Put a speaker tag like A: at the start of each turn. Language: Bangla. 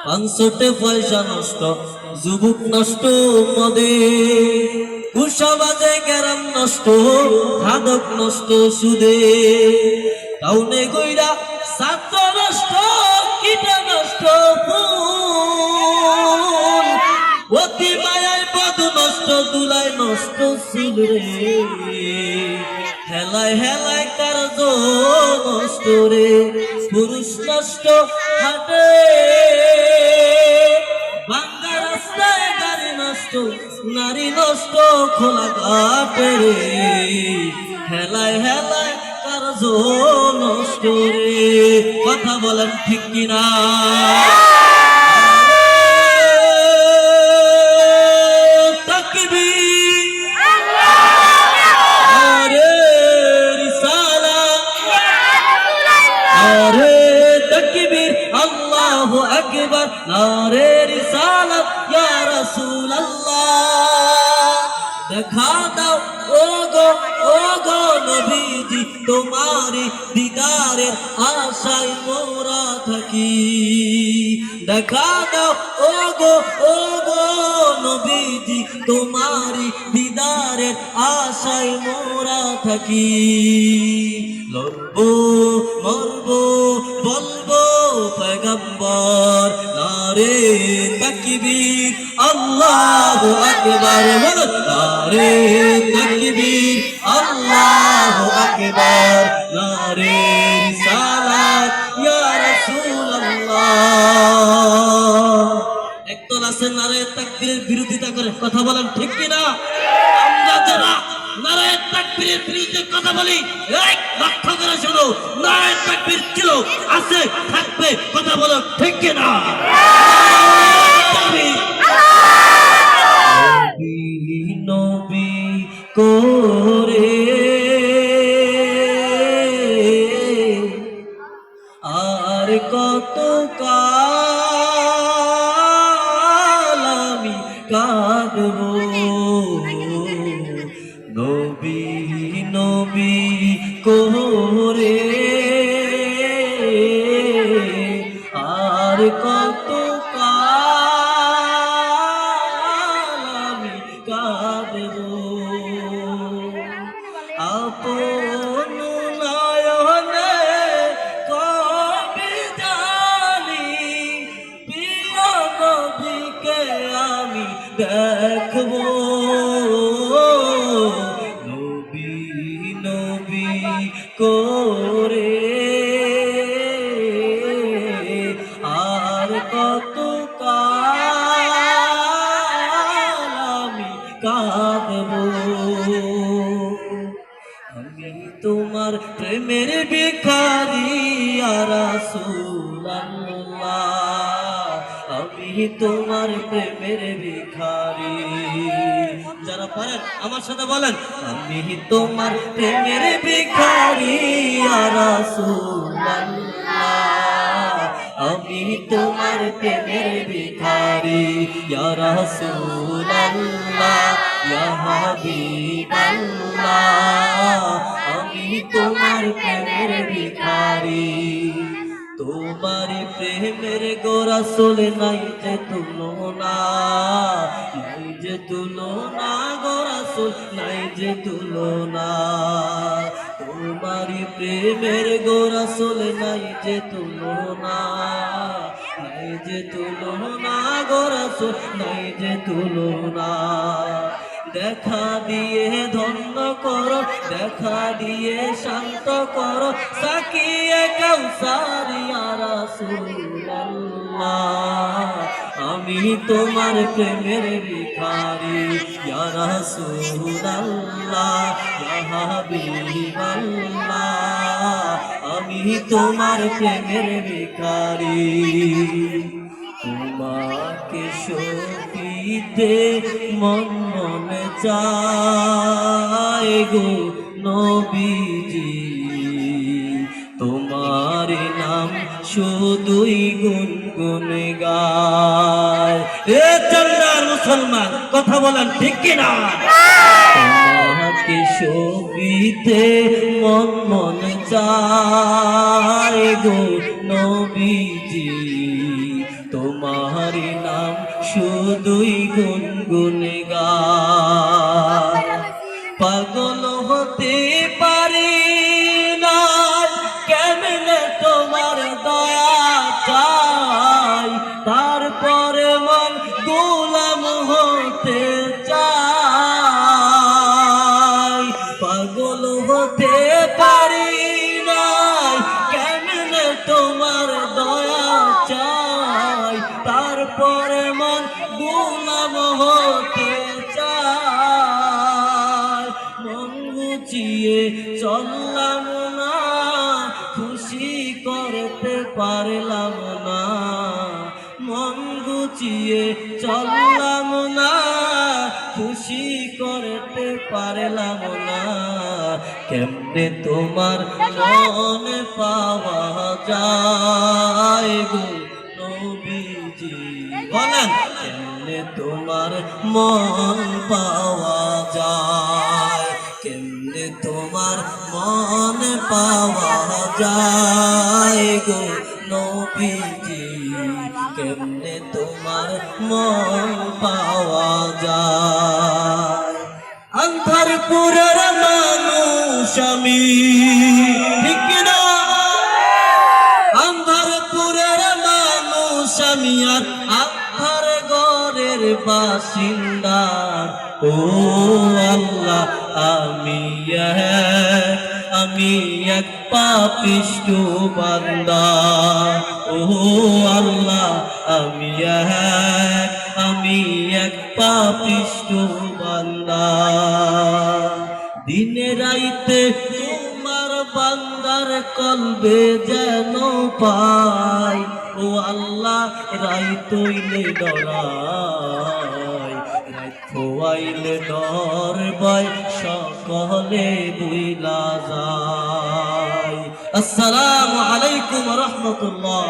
A: পাঁচশোটে পয়সা নষ্ট, যুবক নষ্ট মদে, কুশাবাজে গ্যারাম নষ্ট, খাদক নষ্ট সুদে, টাউনে গইরা ছাত্র নষ্ট, কীটা নষ্ট ফুল, অতি মায়ায় বধু নষ্ট, দুলায় নষ্ট চুল রে, হেলায় হেলায় কার্য নষ্ট রে, পুরুষ নষ্ট হাটে, ভাঙ্গা রাস্তায় গাড়ি নষ্ট, নারী নষ্ট খোলা ঘাটে রে, হেলায় হেলায় কার্য নষ্ট রে। কথা বলেন ঠিক কিনা? আল্লাহু আকবার, নারে রিসালাত ইয়া রাসূলুল্লাহ। দেখা দাও ও গো নবীজি, তোমারি দিদারের আশায় মোরা থাকি। দেখা দাও ও গো নবীজি, তোমারি দিদারের আশায় মোরা থাকি। লড়বো মরবো বলবো পয়গম্বর, নারে তাকবীর আল্লাহু আকবার, বলো নারে তাকবীর আল্লাহু আকবার, নারে রিসালাত ইয়া রাসূলুল্লাহ। একদল আছে নারে তাকবীরের বিরোধিতা করে, কথা বলেন ঠিক কিনা? আমরা যারা নারে তাকবীরের বিরুদ্ধে কথা বলি, এক লক্ষ্য করে শুনো, নারে তাকবীর ছিল, আছে, থাকবে, কথা বলো ঠিক কিনা? নবী করে আর কত কাল আমি কাঁদবো, নবী নবী করে আর কত কাল আমি কাঁদবো, আপন নয়নে কবে জানি প্রিয় নবীকে আমি দেখবো, নবী নবী করে আর কত কাল আমি কাঁদবো। আমি তোমার প্রেমের ভিখারি ইয়া রাসূলুল্লাহ, আমি তোমার প্রেমের ভিখারি। যারা পারেন আমার সাথে বলেন, আমি তোমার প্রেমের ভিখারি ইয়া রাসূলুল্লাহ, আমি তোমার প্রেমের ভিখারি ইয়া রাসূলুল্লাহ, ইয়া হাবিবাল্লাহ, আমি তোমার প্রেমের ভিখারি। তোমার প্রেমের গো রাসূল নাই যে তুলনা, নাই যে তুলনা গো রাসূল, নাই যে তুলনা। তোমার প্রেমের গো রাসূল নাই যে তুলনা, নাই যে তুলনা গো রাসূল, নাই যে তুলনা। দেখা দিয়ে ধন্য করো, দেখা দিয়ে শান্ত করো, সাকিয়ে কাউসার ইয়া রাসূলুল্লাহ, আমি তোমার প্রেমের ভিখারি ইয়া রাসূলুল্লাহ, ইয়া হাবিবাল্লাহ, আমি তোমার প্রেমের ভিখারি। তোমাকে সপিতে মন মনে চায় গো নবীজি, তোমার নাম শুধুই গুনগুন গায়। এ চন্দার মুসলমান, কথা বলেন ঠিক কিনা? তোমাকে সপিতে মন মনে চায় গো নবীজি, তোমারি নাম শুধুই গুনগুনে গাই। পাগল হতে পারি না, কেমনে তোমার দয়া চাই, তারপরে মন গোলাম হতে চাই। পাগল হতে পারি না, কেমনে তোমার দয়া চাই, তারপরে মন গোলাম হতে চাই। মন গুছিয়ে চললাম না, খুশি করতে পারলাম না। মন গুছিয়ে চললাম না, খুশি করতে পারলাম না। কেমনে তোমার মন পাওয়া যায় গো নবীজি, বলেন কেমনে তোমার মন পাওয়া যায়, কেমনে তোমার মন পাওয়া যায় গো নবীজি, কেমনে তোমার মন পাওয়া যায়। আন্ধারপুরের মানুষ আমি, ঠিক কিনা? আন্ধারপুরের মানুষ আমি, আর আন্ধার ঘরের বাসিন্দা। ও আল্লাহ আমি এক পাপিষ্ঠ বান্দা। ও আল্লাহ আমি এক পাপিষ্ঠ বান্দা। দিনে রাইতে তোমার বান্দার কলবে যেন পাই। ও আল্লাহ রাইত হইলে ডরাই, রাইত হইলে ডর ভয় সকলে বুইলা যায়। আসসালামু আলাইকুম ওয়া রাহমাতুল্লাহ।